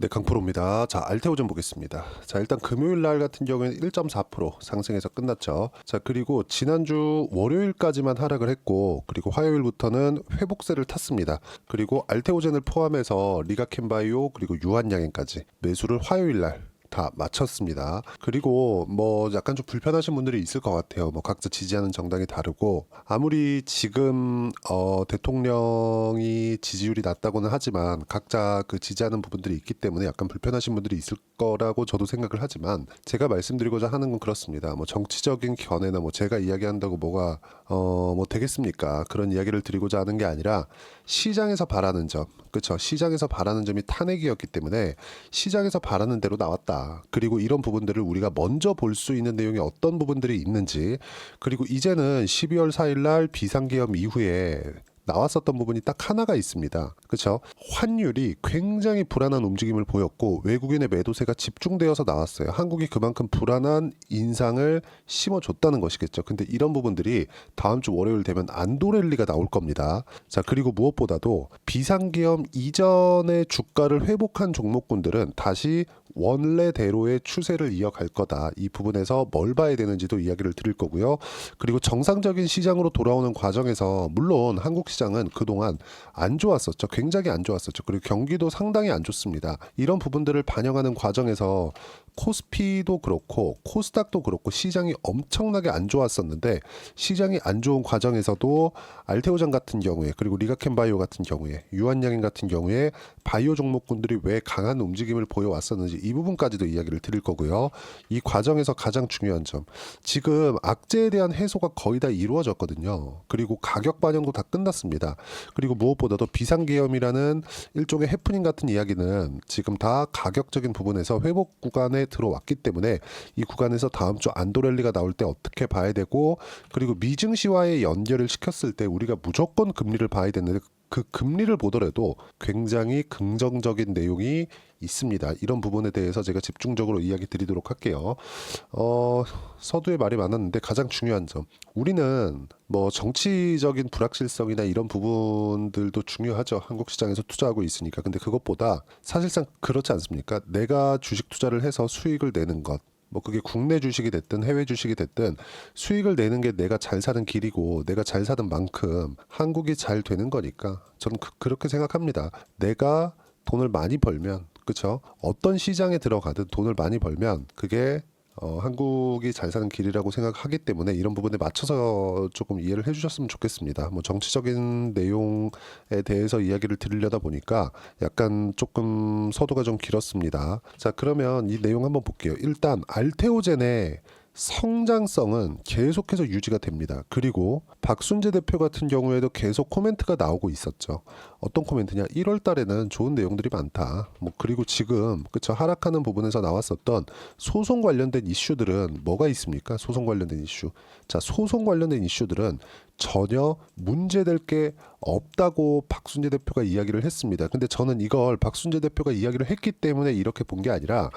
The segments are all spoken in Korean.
네, 강프로입니다. 자, 알테오 좀 보겠습니다. 자, 일단 금요일 날 같은 경우에는 1.4% 상승해서 끝났죠. 자, 그리고 지난주 월요일까지만 하락을 했고, 그리고 화요일부터는 회복세를 탔습니다. 그리고 알테오젠을 포함해서 리가켄바이오 그리고 유한양행까지 매수를 화요일 날 다 마쳤습니다. 그리고 뭐 약간 좀 불편하신 분들이 있을 것 같아요. 뭐 각자 지지하는 정당이 다르고, 아무리 지금 대통령이 지지율이 낮다고는 하지만 각자 그 지지하는 부분들이 있기 때문에 약간 불편하신 분들이 있을 거라고 저도 생각을 하지만, 제가 말씀드리고자 하는 건 그렇습니다. 뭐 정치적인 견해나 뭐 제가 이야기한다고 뭐가 뭐 되겠습니까? 그런 이야기를 드리고자 하는 게 아니라, 시장에서 바라는 점, 그렇죠? 시장에서 바라는 점이 탄핵이었기 때문에 시장에서 바라는 대로 나왔다. 그리고 이런 부분들을 우리가 먼저 볼 수 있는 내용이 어떤 부분들이 있는지, 그리고 이제는 12월 4일 날 비상계엄 이후에 나왔었던 부분이 딱 하나가 있습니다. 그렇죠? 환율이 굉장히 불안한 움직임을 보였고 외국인의 매도세가 집중되어서 나왔어요. 한국이 그만큼 불안한 인상을 심어줬다는 것이겠죠. 근데 이런 부분들이 다음 주 월요일 되면 안도랠리가 나올 겁니다. 자, 그리고 무엇보다도 비상계엄 이전의 주가를 회복한 종목군들은 다시 원래대로의 추세를 이어갈 거다. 이 부분에서 뭘 봐야 되는지도 이야기를 드릴 거고요. 그리고 정상적인 시장으로 돌아오는 과정에서 물론 한국 시장은 그동안 안 좋았었죠. 굉장히 안 좋았었죠. 그리고 경기도 상당히 안 좋습니다. 이런 부분들을 반영하는 과정에서 코스피도 그렇고 코스닥도 그렇고 시장이 엄청나게 안 좋았었는데, 시장이 안 좋은 과정에서도 알테오전 같은 경우에, 그리고 리가켄바이오 같은 경우에, 유한양행 같은 경우에 바이오 종목군들이 왜 강한 움직임을 보여왔었는지 이 부분까지도 이야기를 드릴 거고요. 이 과정에서 가장 중요한 점, 지금 악재에 대한 해소가 거의 다 이루어졌거든요. 그리고 가격 반영도 다 끝났습니다. 그리고 무엇보다도 비상계엄이라는 일종의 해프닝 같은 이야기는 지금 다 가격적인 부분에서 회복 구간에 들어왔기 때문에 이 구간에서 다음 주 안도랠리가 나올 때 어떻게 봐야 되고, 그리고 미증시와의 연결을 시켰을 때 우리가 무조건 금리를 봐야 되는데, 그 금리를 보더라도 굉장히 긍정적인 내용이 있습니다. 이런 부분에 대해서 제가 집중적으로 이야기 드리도록 할게요. 서두에 말이 많았는데 가장 중요한 점, 우리는 뭐 정치적인 불확실성이나 이런 부분들도 중요하죠. 한국 시장에서 투자하고 있으니까. 근데 그것보다 사실상 그렇지 않습니까? 내가 주식 투자를 해서 수익을 내는 것, 뭐 그게 국내 주식이 됐든 해외 주식이 됐든 수익을 내는 게 내가 잘 사는 길이고, 내가 잘 사는 만큼 한국이 잘 되는 거니까 저는 그렇게 생각합니다. 내가 돈을 많이 벌면, 그렇죠? 어떤 시장에 들어가든 돈을 많이 벌면 그게 한국이 잘 사는 길이라고 생각하기 때문에 이런 부분에 맞춰서 조금 이해를 해주셨으면 좋겠습니다. 뭐 정치적인 내용에 대해서 이야기를 드리려다 보니까 약간 조금 서두가 좀 길었습니다. 자, 그러면 이 내용 한번 볼게요. 일단 알테오젠의 성장성은 계속해서 유지가 됩니다. 그리고 박순재 대표 같은 경우에도 계속 코멘트가 나오고 있었죠. 어떤 코멘트냐? 1월 달에는 좋은 내용들이 많다. 뭐 그리고 지금 그쵸, 하락하는 부분에서 나왔었던 소송 관련된 이슈들은 뭐가 있습니까? 소송 관련된 이슈. 자, 소송 관련된 이슈들은 전혀 문제될 게 없다고 박순재 대표가 이야기를 했습니다. 근데 저는 이걸 박순재 대표가 이야기를 했기 때문에 이렇게 본 게 아니라,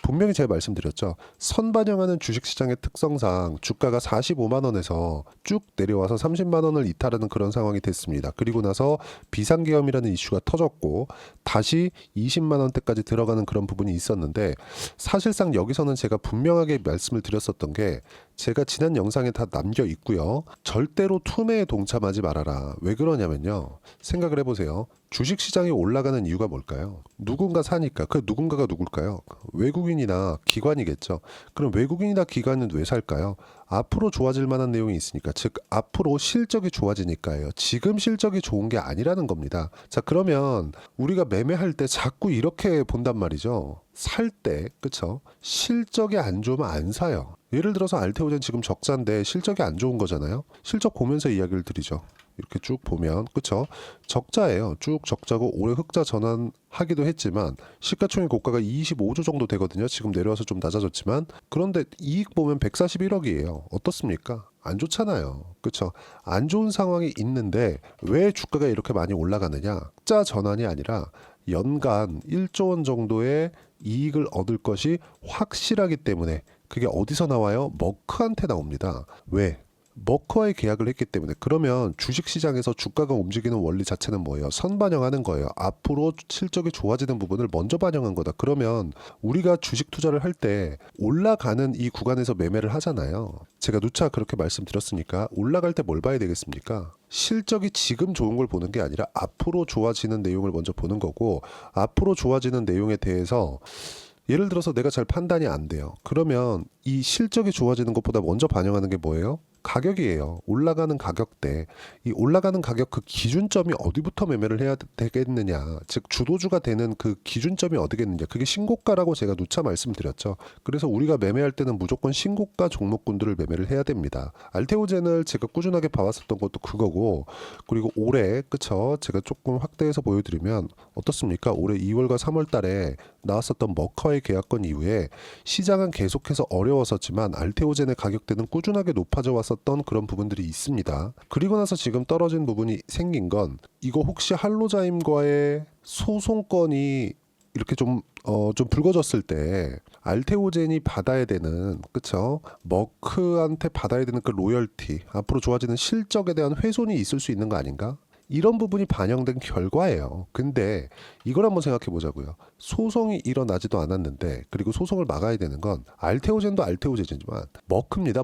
분명히 제가 말씀드렸죠. 선반영하는 주식시장의 특성상 주가가 45만 원에서 쭉 내려와서 30만 원을 이탈하는 그런 상황이 됐습니다. 그리고 나서 비상계엄이라는 이슈가 터졌고 다시 20만 원대까지 들어가는 그런 부분이 있었는데, 사실상 여기서는 제가 분명하게 말씀을 드렸었던 게, 제가 지난 영상에 다 남겨 있고요. 절대로 투매에 동참하지 말아라. 왜 그러냐면요. 생각을 해보세요. 주식시장이 올라가는 이유가 뭘까요? 누군가 사니까. 그 누군가가 누굴까요? 외국인이나 기관이겠죠. 그럼 외국인이나 기관은 왜 살까요? 앞으로 좋아질 만한 내용이 있으니까, 즉 앞으로 실적이 좋아지니까요. 지금 실적이 좋은 게 아니라는 겁니다. 자, 그러면 우리가 매매할 때 자꾸 이렇게 본단 말이죠. 살 때, 그쵸? 실적이 안 좋으면 안 사요. 예를 들어서 알테오젠 지금 적자인데 실적이 안 좋은 거잖아요. 실적 보면서 이야기를 드리죠. 이렇게 쭉 보면, 그쵸? 적자예요. 쭉 적자고 올해 흑자 전환하기도 했지만 시가총액 고가가 25조 정도 되거든요. 지금 내려와서 좀 낮아졌지만, 그런데 이익 보면 141억이에요. 어떻습니까? 안 좋잖아요. 그쵸? 안 좋은 상황이 있는데 왜 주가가 이렇게 많이 올라가느냐? 흑자 전환이 아니라 연간 1조 원 정도의 이익을 얻을 것이 확실하기 때문에. 그게 어디서 나와요? 머크한테 나옵니다. 왜? 머크와의 계약을 했기 때문에 그러면 주식시장에서 주가가 움직이는 원리 자체는 뭐예요? 선반영하는 거예요. 앞으로 실적이 좋아지는 부분을 먼저 반영한 거다. 그러면 우리가 주식 투자를 할 때 올라가는 이 구간에서 매매를 하잖아요. 제가 누차 그렇게 말씀드렸으니까 올라갈 때 뭘 봐야 되겠습니까? 실적이 지금 좋은 걸 보는 게 아니라 앞으로 좋아지는 내용을 먼저 보는 거고, 앞으로 좋아지는 내용에 대해서 예를 들어서 내가 잘 판단이 안 돼요. 그러면 이 실적이 좋아지는 것보다 먼저 반영하는 게 뭐예요? 가격이에요. 올라가는 가격대. 이 올라가는 가격 그 기준점이 어디부터 매매를 해야 되겠느냐. 즉 주도주가 되는 그 기준점이 어디겠느냐. 그게 신고가라고 제가 누차 말씀드렸죠. 그래서 우리가 매매할 때는 무조건 신고가 종목군들을 매매를 해야 됩니다. 알테오젠을 제가 꾸준하게 봐왔었던 것도 그거고, 그리고 올해 그쵸? 제가 조금 확대해서 보여드리면 어떻습니까? 올해 2월과 3월 달에 나왔었던 머커의 계약권 이후에 시장은 계속해서 어려웠었지만 알테오젠의 가격대는 꾸준하게 높아져 왔었던 그런 부분들이 있습니다. 그리고 나서 지금 떨어진 부분이 생긴 건 이거 혹시 할로자임과의 소송건이 이렇게 좀 불거졌을 때 알테오젠이 받아야 되는 그쵸? 머크한테 받아야 되는 그 로열티, 앞으로 좋아지는 실적에 대한 훼손이 있을 수 있는 거 아닌가? 이런 부분이 반영된 결과예요. 근데 이걸 한번 생각해 보자고요. 소송이 일어나지도 않았는데, 그리고 소송을 막아야 되는 건 알테오젠도 알테오젠이지만 머크입니다.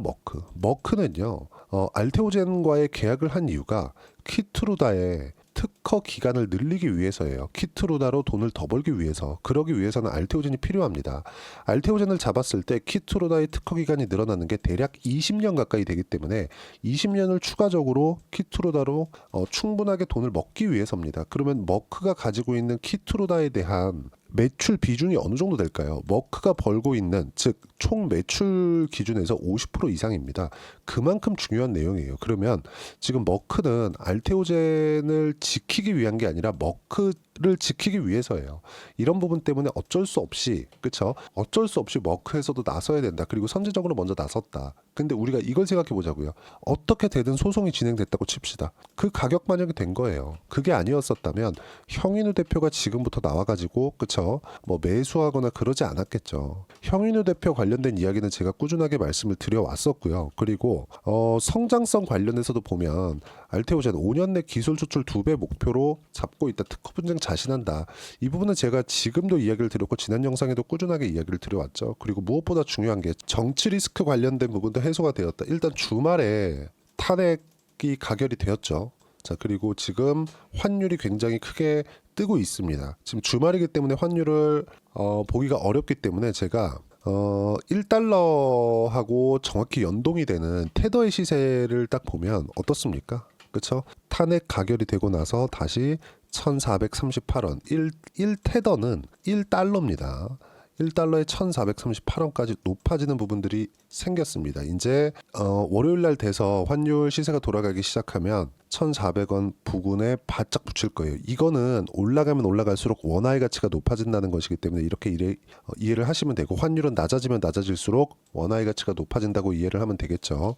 머크는요. 알테오젠과의 계약을 한 이유가 키트루다의 특허 기간을 늘리기 위해서예요. 키트루다로 돈을 더 벌기 위해서. 그러기 위해서는 알테오젠이 필요합니다. 알테오젠을 잡았을 때 키트루다의 특허 기간이 늘어나는 게 대략 20년 가까이 되기 때문에 20년을 추가적으로 키트루다로 충분하게 돈을 먹기 위해서입니다. 그러면 머크가 가지고 있는 키트루다에 대한 매출 비중이 어느 정도 될까요? 머크가 벌고 있는, 즉 총 매출 기준에서 50% 이상입니다. 그만큼 중요한 내용이에요. 그러면 지금 머크는 알테오젠을 지키기 위한 게 아니라 머크를 지키기 위해서예요. 이런 부분 때문에 어쩔 수 없이, 그쵸? 어쩔 수 없이 머크에서도 나서야 된다. 그리고 선제적으로 먼저 나섰다. 근데 우리가 이걸 생각해 보자고요. 어떻게 되든 소송이 진행됐다고 칩시다. 그 가격 반영이 된 거예요. 그게 아니었었다면 형인우 대표가 지금부터 나와가지고 그쵸? 뭐 매수하거나 그러지 않았겠죠. 형인우 대표 관련된 이야기는 제가 꾸준하게 말씀을 드려왔었고요. 그리고 성장성 관련해서도 보면 알테오젠 5년 내 기술 수출 2배 목표로 잡고 있다. 특허 분쟁 자신한다. 이 부분은 제가 지금도 이야기를 드렸고 지난 영상에도 꾸준하게 이야기를 드려왔죠. 그리고 무엇보다 중요한 게 정치 리스크 관련된 부분도 해소가 되었다. 일단 주말에 탄핵이 가결이 되었죠. 자, 그리고 지금 환율이 굉장히 크게 뜨고 있습니다. 지금 주말이기 때문에 환율을 보기가 어렵기 때문에 제가 1달러하고 정확히 연동이 되는 테더의 시세를 딱 보면 어떻습니까? 그쵸? 탄핵 가결이 되고 나서 다시 1438원 1테더는 1달러입니다. 1달러에 1438원까지 높아지는 부분들이 생겼습니다. 이제 월요일 날 돼서 환율 시세가 돌아가기 시작하면 1,400원 부근에 바짝 붙일 거예요. 이거는 올라가면 올라갈수록 원화의 가치가 높아진다는 것이기 때문에 이렇게 이해를 하시면 되고, 환율은 낮아지면 낮아질수록 원화의 가치가 높아진다고 이해를 하면 되겠죠.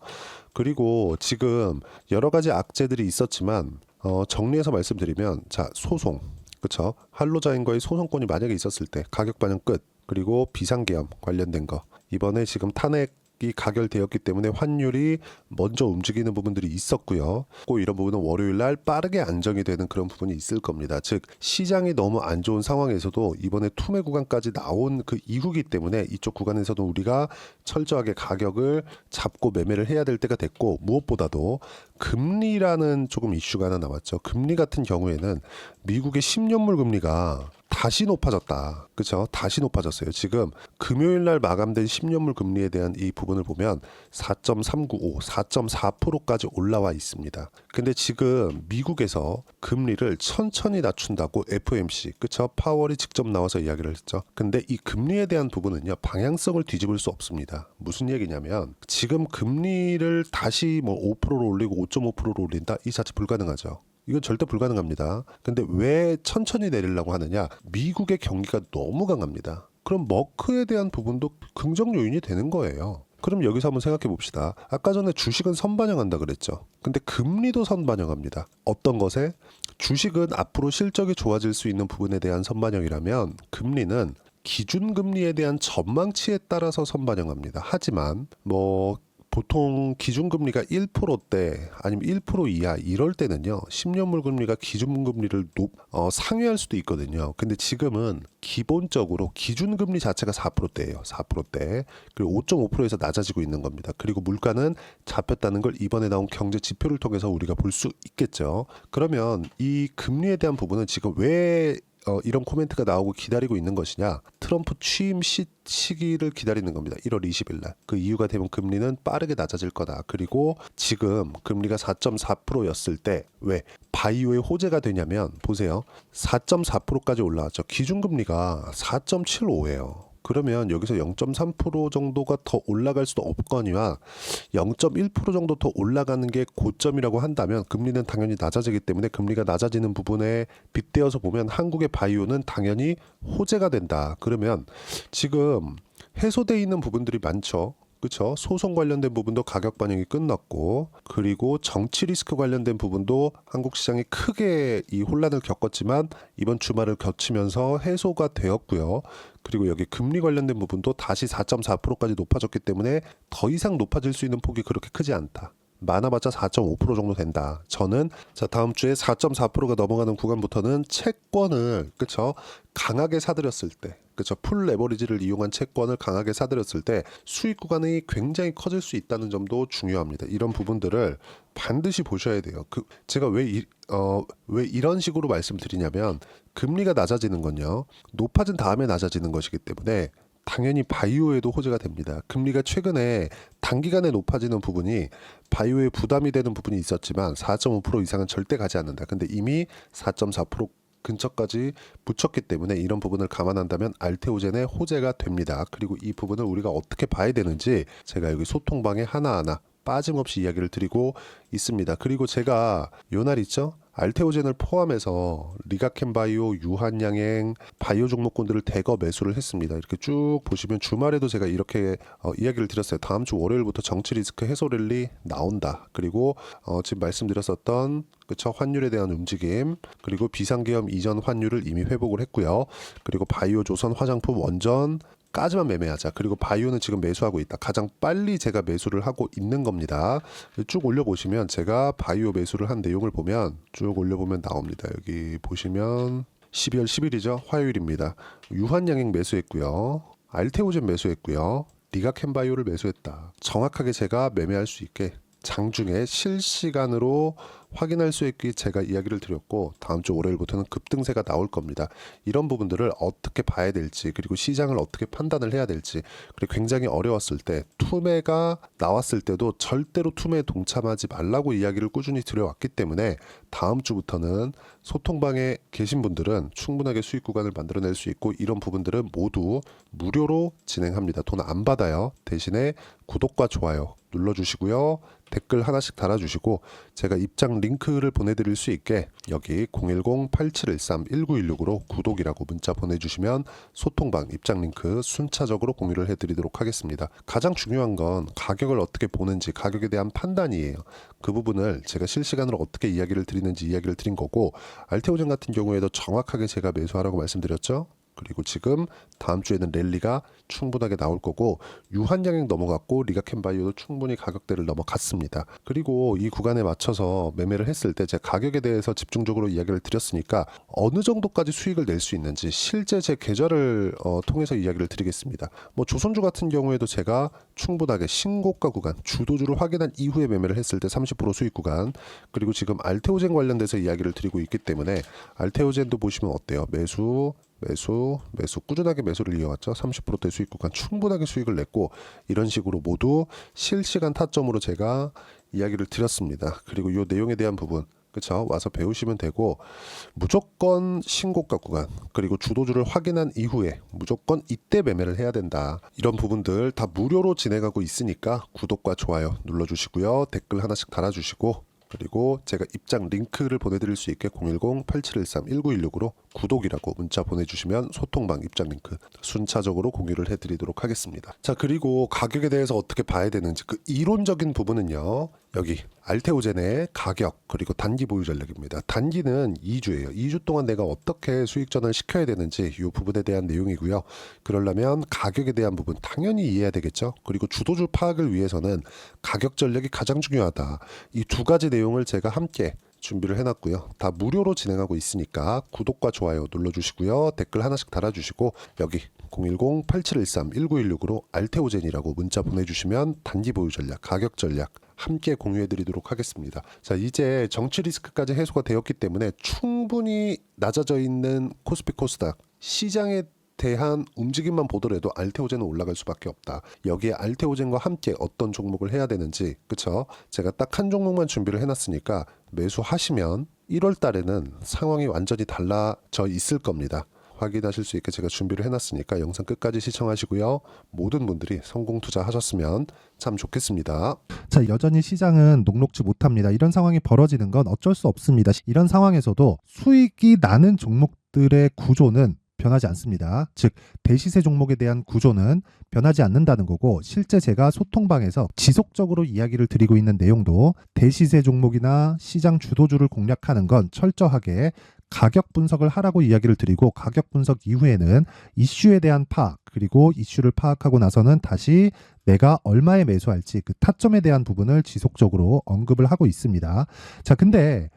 그리고 지금 여러 가지 악재들이 있었지만 정리해서 말씀드리면, 자, 소송, 그쵸? 할로자인과의 소송권이 만약에 있었을 때 가격 반영 끝. 그리고 비상계엄 관련된 거, 이번에 지금 탄핵이 가결되었기 때문에 환율이 먼저 움직이는 부분들이 있었고요. 꼭 이런 부분은 월요일 날 빠르게 안정이 되는 그런 부분이 있을 겁니다. 즉 시장이 너무 안 좋은 상황에서도 이번에 투매 구간까지 나온 그 이후기 때문에 이쪽 구간에서도 우리가 철저하게 가격을 잡고 매매를 해야 될 때가 됐고, 무엇보다도 금리라는 조금 이슈가 하나 나왔죠. 금리 같은 경우에는 미국의 10년물 금리가 다시 높아졌다. 그렇죠? 다시 높아졌어요. 지금 금요일 날 마감된 10년물 금리에 대한 이 부분을 보면 4.395, 4.4%까지 올라와 있습니다. 근데 지금 미국에서 금리를 천천히 낮춘다고 FOMC, 그렇죠? 파월이 직접 나와서 이야기를 했죠. 근데 이 금리에 대한 부분은요, 방향성을 뒤집을 수 없습니다. 무슨 얘기냐면 지금 금리를 다시 뭐 5%로 올리고 5.5%로 올린다? 이 자체 불가능하죠. 이건 절대 불가능합니다. 근데 왜 천천히 내리려고 하느냐? 미국의 경기가 너무 강합니다. 그럼 머크에 대한 부분도 긍정 요인이 되는 거예요. 그럼 여기서 한번 생각해 봅시다. 아까 전에 주식은 선반영한다 그랬죠. 근데 금리도 선반영합니다. 어떤 것에? 주식은 앞으로 실적이 좋아질 수 있는 부분에 대한 선반영이라면 금리는 기준금리에 대한 전망치에 따라서 선반영합니다. 하지만 보통 기준금리가 1%대 아니면 1% 이하 이럴 때는요 10년물 금리가 기준금리를 상회할 수도 있거든요. 근데 지금은 기본적으로 기준금리 자체가 4%대예요. 4%대. 그리고 5.5%에서 낮아지고 있는 겁니다. 그리고 물가는 잡혔다는 걸 이번에 나온 경제 지표를 통해서 우리가 볼 수 있겠죠. 그러면 이 금리에 대한 부분은 지금 왜 이런 코멘트가 나오고 기다리고 있는 것이냐? 트럼프 취임 시기를 기다리는 겁니다. 1월 20일 날. 그 이유가 되면 금리는 빠르게 낮아질 거다. 그리고 지금 금리가 4.4%였을 때 왜 바이오에 호재가 되냐면 보세요. 4.4%까지 올라왔죠. 기준금리가 4.75예요. 그러면 여기서 0.3% 정도가 더 올라갈 수도 없거니와 0.1% 정도 더 올라가는 게 고점이라고 한다면 금리는 당연히 낮아지기 때문에 금리가 낮아지는 부분에 빗대어서 보면 한국의 바이오는 당연히 호재가 된다. 그러면 지금 해소되어 있는 부분들이 많죠. 그렇죠. 소송 관련된 부분도 가격 반영이 끝났고 그리고 정치 리스크 관련된 부분도 한국 시장이 크게 이 혼란을 겪었지만 이번 주말을 거치면서 해소가 되었고요. 그리고 여기 금리 관련된 부분도 다시 4.4%까지 높아졌기 때문에 더 이상 높아질 수 있는 폭이 그렇게 크지 않다. 많아봤자 4.5% 정도 된다. 저는 다음 주에 4.4%가 넘어가는 구간부터는 채권을 그쵸 강하게 사들였을 때 그쵸 풀 레버리지를 이용한 채권을 강하게 사들였을 때 수익 구간이 굉장히 커질 수 있다는 점도 중요합니다. 이런 부분들을 반드시 보셔야 돼요. 제가 왜 이런 식으로 말씀드리냐면 금리가 낮아지는 건요 높아진 다음에 낮아지는 것이기 때문에 당연히 바이오에도 호재가 됩니다. 금리가 최근에 단기간에 높아지는 부분이 바이오에 부담이 되는 부분이 있었지만 4.5% 이상은 절대 가지 않는다. 근데 이미 4.4% 근처까지 붙였기 때문에 이런 부분을 감안한다면 알테오젠의 호재가 됩니다. 그리고 이 부분을 우리가 어떻게 봐야 되는지 제가 여기 소통방에 하나하나 빠짐없이 이야기를 드리고 있습니다. 그리고 제가 요 날 있죠? 알테오젠을 포함해서 리가켄바이오, 유한양행, 바이오 종목군들을 대거 매수를 했습니다. 이렇게 쭉 보시면 주말에도 제가 이렇게 이야기를 드렸어요. 다음 주 월요일부터 정치 리스크 해소 랠리 나온다. 그리고 지금 말씀드렸었던 그쵸 환율에 대한 움직임 그리고 비상계엄 이전 환율을 이미 회복을 했고요. 그리고 바이오 조선 화장품 원전 까지만 매매하자. 그리고 바이오는 지금 매수하고 있다. 가장 빨리 제가 매수를 하고 있는 겁니다. 쭉 올려보시면 제가 바이오 매수를 한 내용을 보면 쭉 올려보면 나옵니다. 여기 보시면 12월 10일이죠. 화요일입니다. 유한양행 매수했고요. 알테오젠 매수했고요. 리가켄바이오를 매수했다. 정확하게 제가 매매할 수 있게 장중에 실시간으로 확인할 수 있게 제가 이야기를 드렸고 다음 주 월요일부터는 급등세가 나올 겁니다. 이런 부분들을 어떻게 봐야 될지 그리고 시장을 어떻게 판단을 해야 될지 그리고 굉장히 어려웠을 때 투매가 나왔을 때도 절대로 투매에 동참하지 말라고 이야기를 꾸준히 드려왔기 때문에 다음 주부터는 소통방에 계신 분들은 충분하게 수익 구간을 만들어낼 수 있고 이런 부분들은 모두 무료로 진행합니다. 돈 안 받아요. 대신에 구독과 좋아요 눌러주시고요. 댓글 하나씩 달아주시고 제가 입장 링크를 보내드릴 수 있게 여기 010-8713-1916으로 구독이라고 문자 보내주시면 소통방 입장 링크 순차적으로 공유를 해드리도록 하겠습니다. 가장 중요한 건 가격을 어떻게 보는지 가격에 대한 판단이에요. 그 부분을 제가 실시간으로 어떻게 이야기를 드리는지 이야기를 드린 거고 알테오젠 같은 경우에도 정확하게 제가 매수하라고 말씀드렸죠. 그리고 지금 다음 주에는 랠리가 충분하게 나올 거고 유한양행 넘어갔고 리가켄바이오도 충분히 가격대를 넘어갔습니다. 그리고 이 구간에 맞춰서 매매를 했을 때 제가 가격에 대해서 집중적으로 이야기를 드렸으니까 어느 정도까지 수익을 낼 수 있는지 실제 제 계좌를 통해서 이야기를 드리겠습니다. 뭐 조선주 같은 경우에도 제가 충분하게 신고가 구간 주도주를 확인한 이후에 매매를 했을 때 30% 수익 구간 그리고 지금 알테오젠 관련돼서 이야기를 드리고 있기 때문에 알테오젠도 보시면 어때요? 매수 꾸준하게 매수를 이어왔죠. 30%대 수익 구간 충분하게 수익을 냈고 이런 식으로 모두 실시간 타점으로 제가 이야기를 드렸습니다. 그리고 이 내용에 대한 부분 그쵸 와서 배우시면 되고 무조건 신고가 구간 그리고 주도주를 확인한 이후에 무조건 이때 매매를 해야 된다. 이런 부분들 다 무료로 진행하고 있으니까 구독과 좋아요 눌러주시고요. 댓글 하나씩 달아주시고 그리고 제가 입장 링크를 보내드릴 수 있게 010-8713-1916으로 구독이라고 문자 보내주시면 소통방 입장 링크 순차적으로 공유를 해드리도록 하겠습니다. 자 그리고 가격에 대해서 어떻게 봐야 되는지 그 이론적인 부분은요 여기 알테오젠의 가격 그리고 단기 보유 전략입니다. 단기는 2주예요. 2주 동안 내가 어떻게 수익 전환을 시켜야 되는지 이 부분에 대한 내용이고요. 그러려면 가격에 대한 부분 당연히 이해해야 되겠죠. 그리고 주도주 파악을 위해서는 가격 전략이 가장 중요하다. 이 두 가지 내용을 제가 함께 준비를 해놨고요. 다 무료로 진행하고 있으니까 구독과 좋아요 눌러주시고요. 댓글 하나씩 달아주시고 여기 010-8713-1916으로 알테오젠이라고 문자 보내주시면 단기 보유 전략, 가격 전략 함께 공유해드리도록 하겠습니다. 자, 이제 정치 리스크까지 해소가 되었기 때문에 충분히 낮아져 있는 코스피 코스닥 시장에 대한 움직임만 보더라도 알테오젠은 올라갈 수밖에 없다. 여기에 알테오젠과 함께 어떤 종목을 해야 되는지, 그쵸? 제가 딱 한 종목만 준비를 해놨으니까 매수하시면 1월 달에는 상황이 완전히 달라져 있을 겁니다. 확인하실 수 있게 제가 준비를 해놨으니까 영상 끝까지 시청하시고요. 모든 분들이 성공 투자하셨으면 참 좋겠습니다. 자, 여전히 시장은 녹록지 못합니다. 이런 상황이 벌어지는 건 어쩔 수 없습니다. 이런 상황에서도 수익이 나는 종목들의 구조는 변하지 않습니다. 즉 대시세 종목에 대한 구조는 변하지 않는다는 거고, 실제 제가 소통방에서 지속적으로 이야기를 드리고 있는 내용도 대시세 종목이나 시장 주도주를 공략하는 건 철저하게 가격 분석을 하라고 이야기를 드리고, 가격 분석 이후에는 이슈에 대한 파악, 그리고 이슈를 파악하고 나서는 다시 내가 얼마에 매수할지 그 타점에 대한 부분을 지속적으로 언급을 하고 있습니다. 자, 근데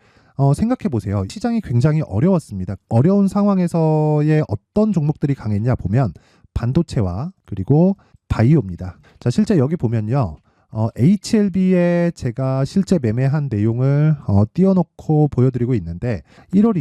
생각해 보세요. 시장이 굉장히 어려웠습니다. 어려운 상황에서의 어떤 종목들이 강했냐 보면 반도체와 그리고 바이오입니다. 자, 실제 여기 보면요. HLB에 제가 실제 매매한 내용을 띄워놓고 보여드리고 있는데 1월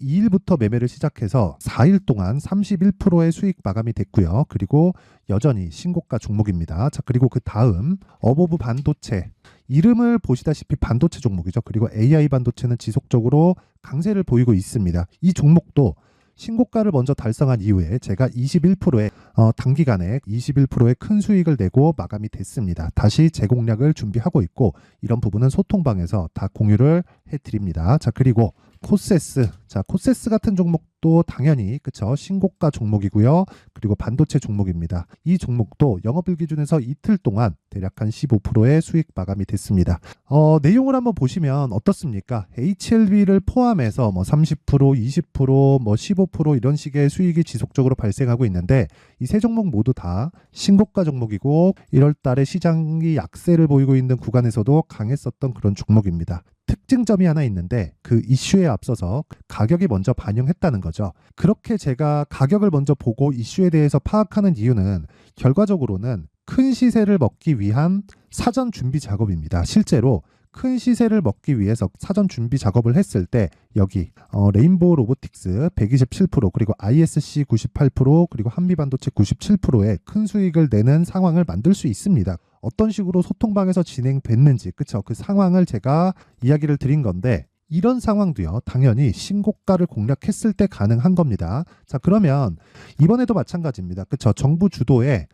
22일부터 매매를 시작해서 4일 동안 31%의 수익 마감이 됐고요. 그리고 여전히 신고가 종목입니다. 자, 그리고 그 다음 어보브 반도체, 이름을 보시다시피 반도체 종목이죠. 그리고 AI 반도체는 지속적으로 강세를 보이고 있습니다. 이 종목도 신고가를 먼저 달성한 이후에 제가 21%의 단기간에 21%의 큰 수익을 내고 마감이 됐습니다. 다시 재공략을 준비하고 있고, 이런 부분은 소통방에서 다 공유를 해드립니다. 자, 그리고 코세스, 자, 코세스 같은 종목도 당연히 그쵸, 신고가 종목이고요. 그리고 반도체 종목입니다. 이 종목도 영업일 기준에서 이틀 동안 대략 한 15%의 수익 마감이 됐습니다. 내용을 한번 보시면 어떻습니까? HLB를 포함해서 뭐 30%, 20%, 뭐 15% 이런 식의 수익이 지속적으로 발생하고 있는데, 이 세 종목 모두 다 신고가 종목이고 1월 달에 시장이 약세를 보이고 있는 구간에서도 강했었던 그런 종목입니다. 특징점이 하나 있는데 그 이슈에 앞서서 가격이 먼저 반영했다는 거죠. 그렇게 제가 가격을 먼저 보고 이슈에 대해서 파악하는 이유는 결과적으로는 큰 시세를 먹기 위한 사전 준비 작업입니다. 실제로 큰 시세를 먹기 위해서 사전 준비 작업을 했을 때 여기 레인보우 로보틱스 127%, 그리고 ISC 98%, 그리고 한미반도체 97%의 큰 수익을 내는 상황을 만들 수 있습니다. 어떤 식으로 소통방에서 진행됐는지, 그쵸? 그 상황을 제가 이야기를 드린 건데, 이런 상황도요, 당연히 신고가를 공략했을 때 가능한 겁니다. 자, 그러면 이번에도 마찬가지입니다. 그쵸? 정부 주도의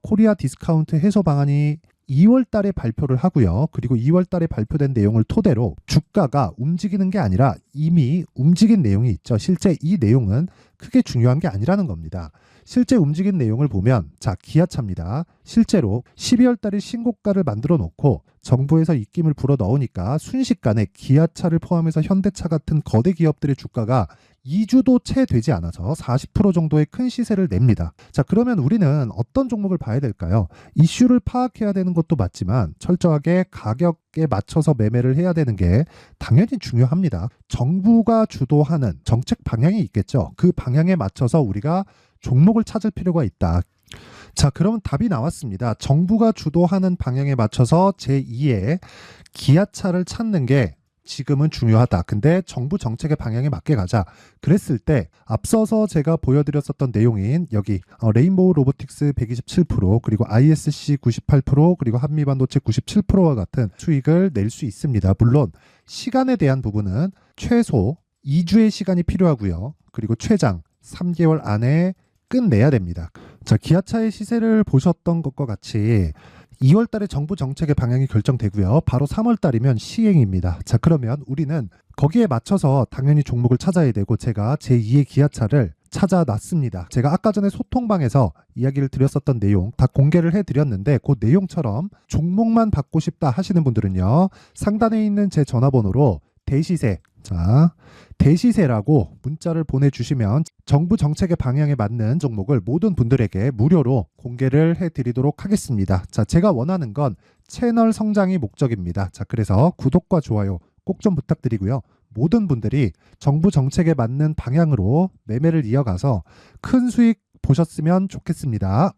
코리아 디스카운트 해소 방안이 2월 달에 발표를 하고요. 그리고 2월 달에 발표된 내용을 토대로 주가가 움직이는 게 아니라 이미 움직인 내용이 있죠. 실제 이 내용은 크게 중요한 게 아니라는 겁니다. 실제 움직인 내용을 보면, 자, 기아차입니다. 실제로 12월 달에 신고가를 만들어 놓고 정부에서 입김을 불어 넣으니까 순식간에 기아차를 포함해서 현대차 같은 거대 기업들의 주가가 2주도 채 되지 않아서 40% 정도의 큰 시세를 냅니다. 자, 그러면 우리는 어떤 종목을 봐야 될까요? 이슈를 파악해야 되는 것도 맞지만 철저하게 가격에 맞춰서 매매를 해야 되는 게 당연히 중요합니다. 정부가 주도하는 정책 방향이 있겠죠. 그 방향에 맞춰서 우리가 종목을 찾을 필요가 있다. 자, 그러면 답이 나왔습니다. 정부가 주도하는 방향에 맞춰서 제2의 기아차를 찾는 게 지금은 중요하다. 근데 정부 정책의 방향에 맞게 가자. 그랬을 때 앞서서 제가 보여드렸었던 내용인 여기 레인보우 로보틱스 127%, 그리고 ISC 98%, 그리고 한미반도체 97%와 같은 수익을 낼 수 있습니다. 물론 시간에 대한 부분은 최소 2주의 시간이 필요하고요. 그리고 최장 3개월 안에 끝내야 됩니다. 자, 기아차의 시세를 보셨던 것과 같이 2월 달에 정부 정책의 방향이 결정되고요. 바로 3월 달이면 시행입니다. 자, 그러면 우리는 거기에 맞춰서 당연히 종목을 찾아야 되고, 제가 제2의 기아차를 찾아놨습니다. 제가 아까 전에 소통방에서 이야기를 드렸었던 내용 다 공개를 해드렸는데 그 내용처럼 종목만 받고 싶다 하시는 분들은요. 상단에 있는 제 전화번호로 대시세, 자, 대시세라고 문자를 보내주시면 정부 정책의 방향에 맞는 종목을 모든 분들에게 무료로 공개를 해드리도록 하겠습니다. 자, 제가 원하는 건 채널 성장이 목적입니다. 자, 그래서 구독과 좋아요 꼭 좀 부탁드리고요. 모든 분들이 정부 정책에 맞는 방향으로 매매를 이어가서 큰 수익 보셨으면 좋겠습니다.